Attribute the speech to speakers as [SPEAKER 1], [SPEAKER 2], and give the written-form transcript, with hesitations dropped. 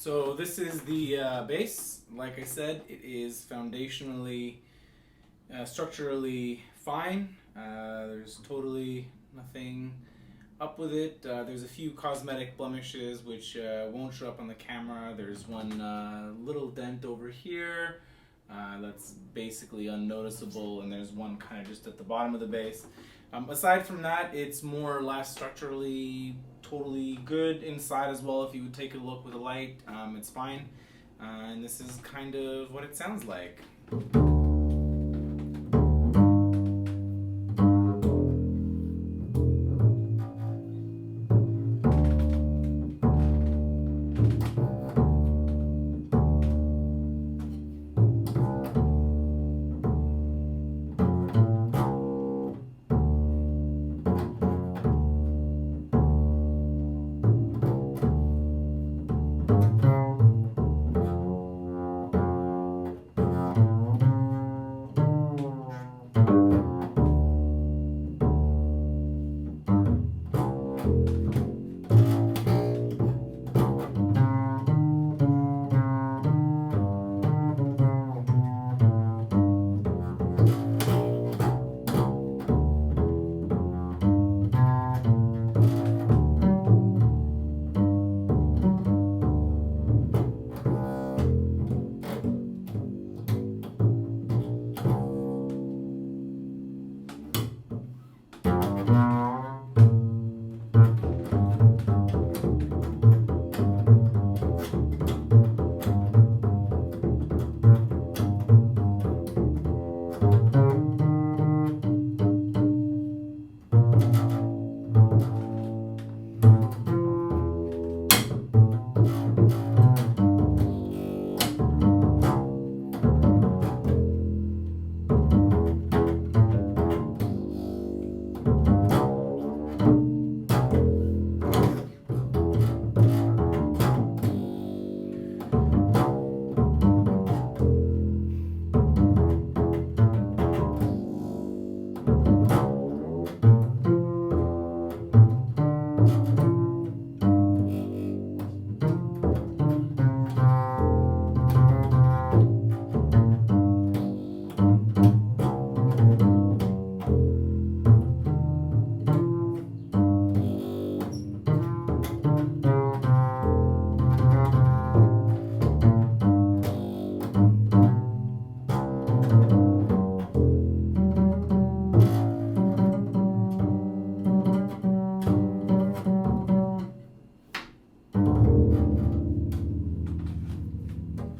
[SPEAKER 1] So this is the bass. Like I said, it is foundationally, structurally fine. There's totally nothing up with it. There's a few cosmetic blemishes which won't show up on the camera. There's one little dent over here that's basically unnoticeable, and there's one kind of just at the bottom of the bass. Aside from that, it's more or less structurally totally good inside as well. If you would take a look with a light, it's fine. And this is kind of what it sounds like.